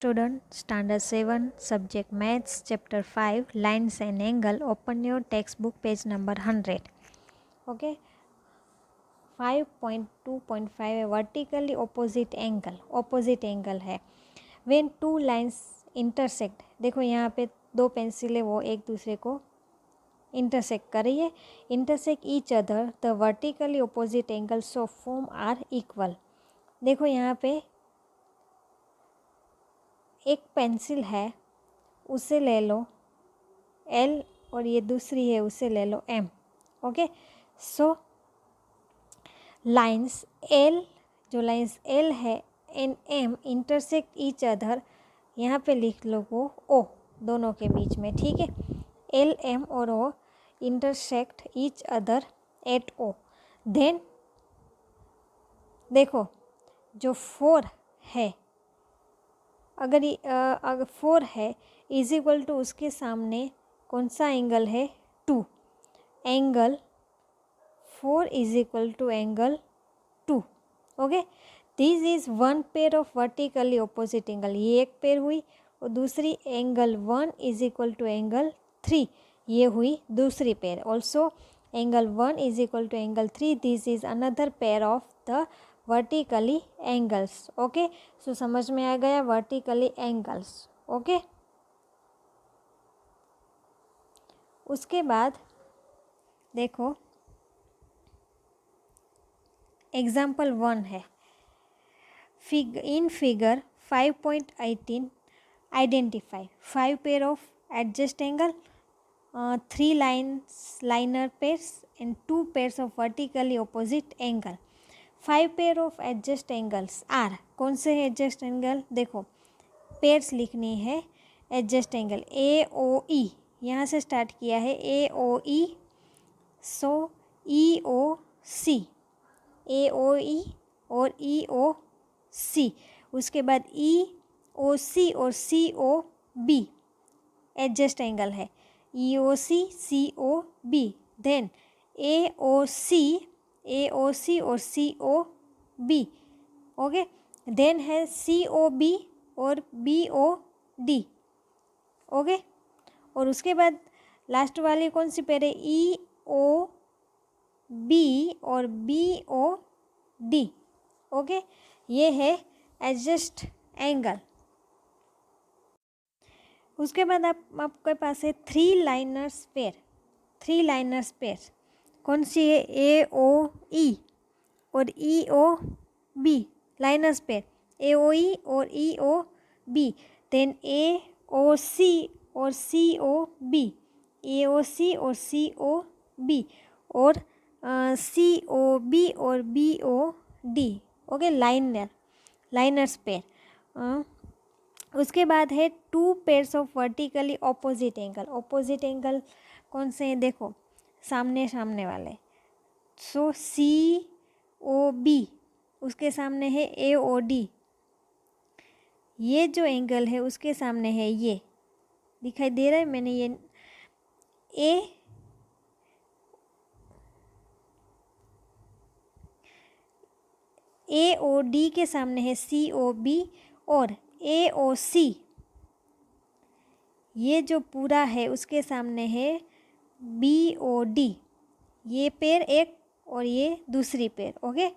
Student, Standard 7, Subject Maths, Chapter 5, Lines and Angle. Open your textbook, page number 100. Okay. 5.2.5 है vertically opposite angle है. When two lines intersect, देखो यहाँ पे दो pencil है वो एक दूसरे को intersect कर रही है. Intersect each other, the vertically opposite angles of form are equal. देखो यहाँ पे एक पेंसिल है, उसे ले लो L और ये दूसरी है उसे ले लो M. ओके, सो लाइन्स L, जो लाइन्स L है and M intersect each other, यहाँ पे लिख लो वो O दोनों के बीच में. ठीक है, L M और O intersect each other at O. Then देखो जो 4 है, अगर 4 है इज इक्वल टू उसके सामने कौन सा एंगल है 2. Angle 4 is equal to angle 2. Okay, this is one pair of vertically opposite angle. ये एक पेयर हुई और दूसरी angle 1 is equal to angle 3, ये हुई दूसरी pair. Also angle 1 is equal to angle 3, this is another pair of the vertically angles. Okay, so समझ में आ गया वर्टिकली एंगल्स. ओके, उसके बाद देखो एग्जाम्पल 1 है. In figure 5.18 identify 5 pair of adjacent angle, 3 linear pairs and 2 pairs of vertically opposite angle. 5 pair of adjacent angles are, कौन से है एडजस्ट एंगल? देखो पेयर्स लिखनी है. एडजस्ट एंगल ए ओ ई, यहाँ से स्टार्ट किया है ए ओ ई, सो ई ओ सी, ए ओ ई और ई ओ सी. उसके बाद ई ओ सी और C O be adjust angle है. ई ओ सी ओ बी. देन ए ओ सी और C O B. Okay, then है सी ओ बी और बी ओ डी. ओके, और उसके बाद लास्ट वाली कौन सी पेयर है? ई ओ बी और बी ओ डी. ओके, ये है एडजस्ट एंगल. उसके बाद आपके पास है 3 लाइनर्स पेयर. 3 लाइनर्स पेयर कौन सी है? ए ओ ई और E O B. Linear pair A O E और ई ओ बी. देन ए ओ सी और सी ओ बी, ए ओ सी और सी ओ बी, और सी ओ बी और B O D. Okay, linears pair. उसके बाद है 2 pairs of vertically opposite angle. Opposite angle कौन से हैं? देखो सामने वाले. सो सी ओ बी, उसके सामने है ए ओ डी. ये जो एंगल है उसके सामने है ये, दिखाई दे रहा है मैंने ये ए ओ डी के सामने है सी ओ बी, और ए ओ सी ये जो पूरा है उसके सामने है बी ओ डी. ये पेयर एक और ये दूसरी पेयर. ओके,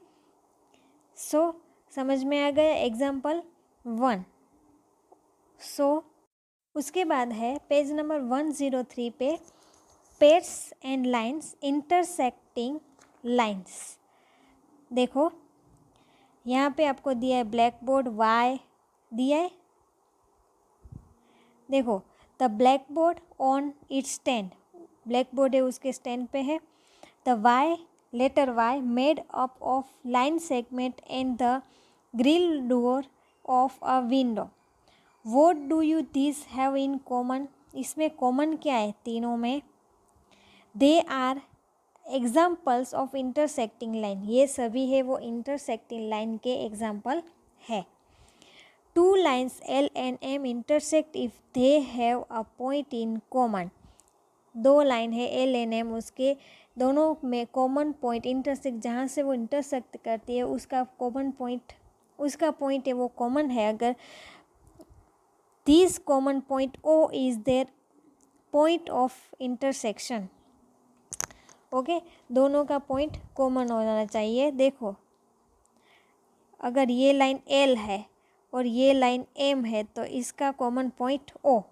सो समझ में आ गया एग्जाम्पल 1. सो उसके बाद है पेज नंबर 103 पे pairs and lines intersecting lines. देखो यहाँ पे आपको दिया है ब्लैक बोर्ड वाई दिया है. देखो the black board on its stand, black board है उसके स्टैंड पे है. The Y, letter Y made up of line segment and the grill door of a window. What do you this have in common? इसमें common क्या है तीनों में? They are examples of intersecting line. ये सभी है वो इंटरसेक्टिंग लाइन के एग्जाम्पल है. 2 lines L and M intersect if they have a point in common. 2 line है L and M, उसके दोनों में कॉमन पॉइंट इंटरसेक्ट, जहाँ से वो इंटरसेक्ट करती है उसका कॉमन पॉइंट, उसका पॉइंट है वो कॉमन है. अगर this common point O is there point of intersection. Okay, दोनों का पॉइंट कॉमन हो जाना चाहिए। देखो अगर ये लाइन एल है और ये लाइन एम है तो इसका कॉमन पॉइंट ओ,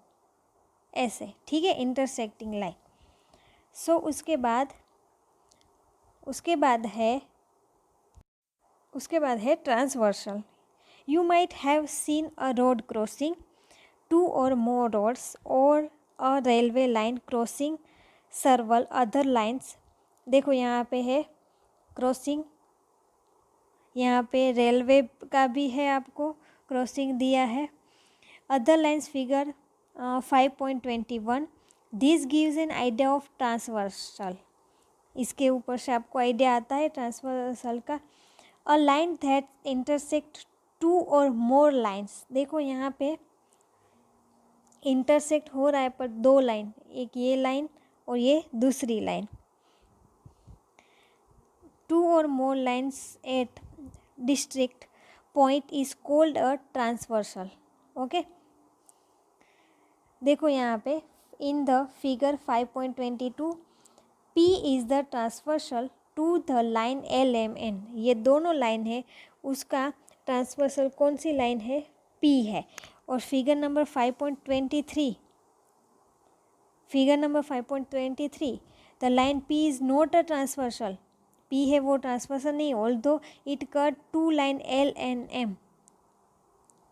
ऐसे, ठीक है, इंटरसेक्टिंग लाइन। सो उसके बाद है transversal. You might have seen a road crossing two or more roads or a railway line crossing several other lines. देखो यहाँ पे है क्रॉसिंग, यहाँ पे रेलवे का भी है, आपको क्रॉसिंग दिया है। Other lines figure 5.21। This gives an idea of transversal. इसके ऊपर से आपको आइडिया आता है ट्रांसवर्सल का। A line that intersect two or more lines. देखो यहाँ पे इंटरसेक्ट हो रहा है पर दो लाइन, एक ये लाइन और ये दूसरी line. Two or more lines at distinct point is called a transversal. Okay, देखो यहाँ पे in the figure 5.22 P is the transversal to the line LMN। ये दोनों लाइन है, उसका ट्रांसवर्सल कौन सी लाइन है? P है। और figure number 5.23 the line P is not a transversal. P है वो ट्रांसवर्सल नहीं, although it cut two line L and M।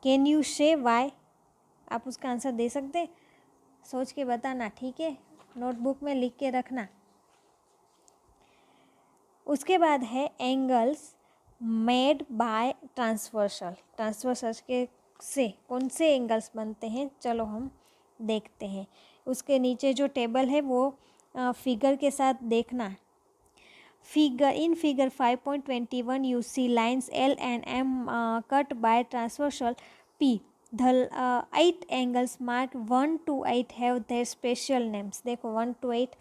Can you say why? आप उसका आंसर दे सकते हैं, सोच के बताना, ठीक है, नोटबुक में लिख के रखना। उसके बाद है angles made by transversal. Transversal के से कौन से एंगल्स बनते हैं, चलो हम देखते हैं। उसके नीचे जो टेबल है वो फिगर के साथ देखना। Figure 5.21 you see lines L and M cut by transversal P. The 8 angles marked 1 to 8 have their special names। देखो 1 to 8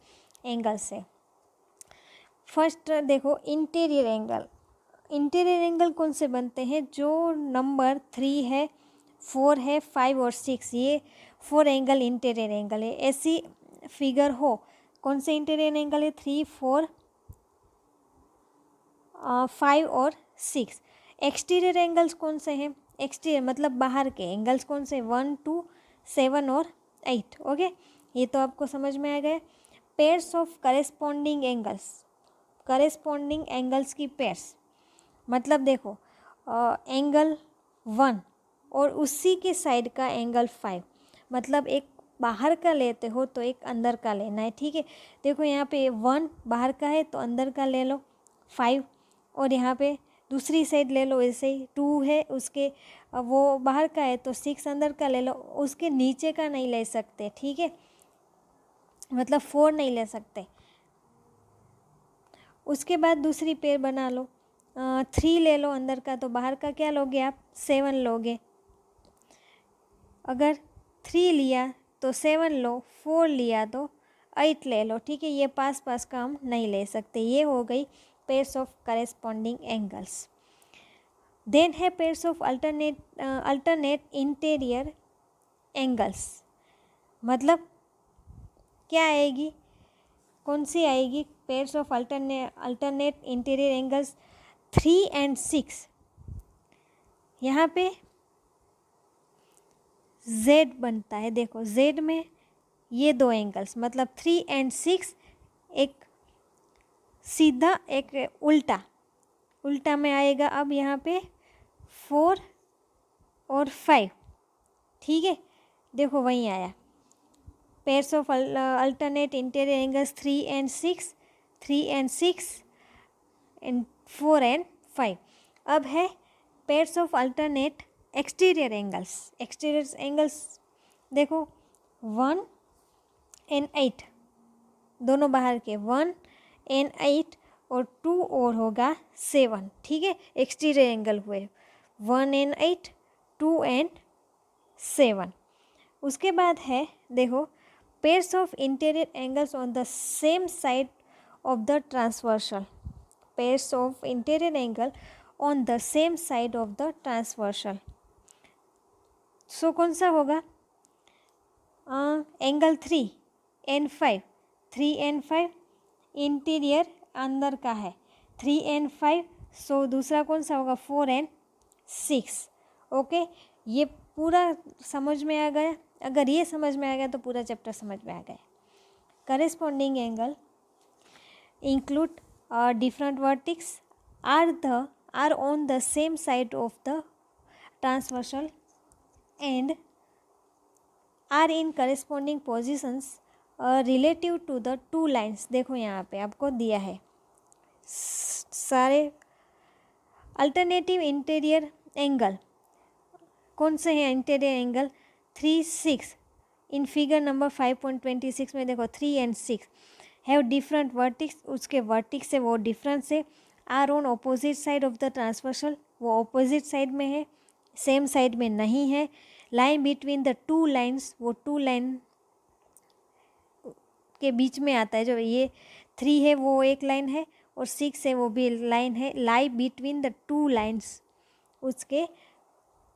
एंगल्स है। फर्स्ट देखो इंटीरियर एंगल। इंटीरियर एंगल कौन से बनते हैं? जो नंबर 3 है, 4 है, 5 और 6, ये 4 एंगल इंटीरियर एंगल है। ऐसी फिगर हो, कौन से इंटीरियर एंगल है? 3, 4, 5 और 6। एक्सटीरियर एंगल्स कौन से हैं? एक्सटीरियर मतलब बाहर के एंगल्स कौन से? 1, 2, 7 और 8। ओके, ये तो आपको समझ में आ गया। Pairs of corresponding angles. Corresponding angles की पेयर्स मतलब देखो एंगल 1 और उसी के साइड का एंगल 5, मतलब एक बाहर का लेते हो तो एक अंदर का लेना है, ठीक है। देखो यहाँ पे 1 बाहर का है तो अंदर का ले लो 5, और यहाँ पे दूसरी साइड ले लो, ऐसे ही 2 है उसके, वो बाहर का है तो 6 अंदर का ले लो, उसके नीचे का नहीं ले सकते, ठीक है, मतलब 4 नहीं ले सकते। उसके बाद दूसरी पेयर बना लो, 3 ले लो अंदर का, तो बाहर का क्या लोगे आप? 7 लोगे। अगर 3 लिया तो 7 लो, 4 लिया तो 8 ले लो, ठीक है। ये पास पास का हम नहीं ले सकते। ये हो गई pairs of corresponding angles. Then है pairs of alternate interior angles. मतलब क्या आएगी, कौन सी आएगी? Pairs of alternate interior angles 3 and 6। यहाँ पे Z बनता है। देखो Z में ये दो एंगल्स मतलब 3 and 6, एक सीधा एक उल्टा में आएगा। अब यहाँ पे 4 और 5, ठीक है, देखो वहीं आया। Pairs of alternate interior angles 3 and 6, 3 and 6 and 4 and 5। अब है pairs of alternate exterior angles. Exterior angles देखो 1 and 8, दोनों बाहर के, 1 and 8 और 2 और होगा 7, ठीक है। एक्सटीरियर एंगल हुए 1 and 8, 2 and 7। उसके बाद है देखो pairs of interior angles on the same side of the transversal. Pairs of interior angle on the same side of the transversal. So कौन सा होगा? एंगल 3 and 5, 3 and 5 इंटीरियर अंदर का है, 3 and 5, सो दूसरा कौन सा होगा 4 and 6। ओके, ये पूरा समझ में आ गया। अगर ये समझ में आ गया तो पूरा चैप्टर समझ में आ गया। Corresponding angle include different vertices are on the same side of the transversal and are in corresponding positions relative to the two lines. देखो यहाँ पे आपको दिया है सारे अल्टरनेटिव इंटीरियर एंगल कौन से हैं। Interior angle 3-6 in figure number 5.26 में देखो 3 and 6 हैव डिफरेंट वर्टिक्स, उसके वर्टिक्स से वो डिफरेंस है। Are on opposite side of the transversal, वो ऑपोजिट साइड में है, सेम साइड में नहीं है। Line between the two lines, वो टू लाइन के बीच में आता है। जो ये 3 है वो एक लाइन है और 6 है वो भी लाइन है। Lie between the two lines उसके,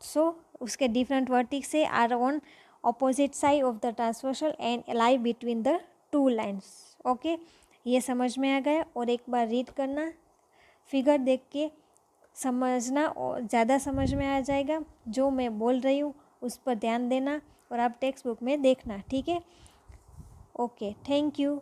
सो उसके डिफरेंट वर्टिक्स है, are on opposite side of the transversal and lie between the two lines. Okay, ये समझ में आ गया। और एक बार रीड करना, फिगर देख के समझना और ज़्यादा समझ में आ जाएगा। जो मैं बोल रही हूँ उस पर ध्यान देना और आप टेक्स्ट बुक में देखना, ठीक है। Okay, thank you.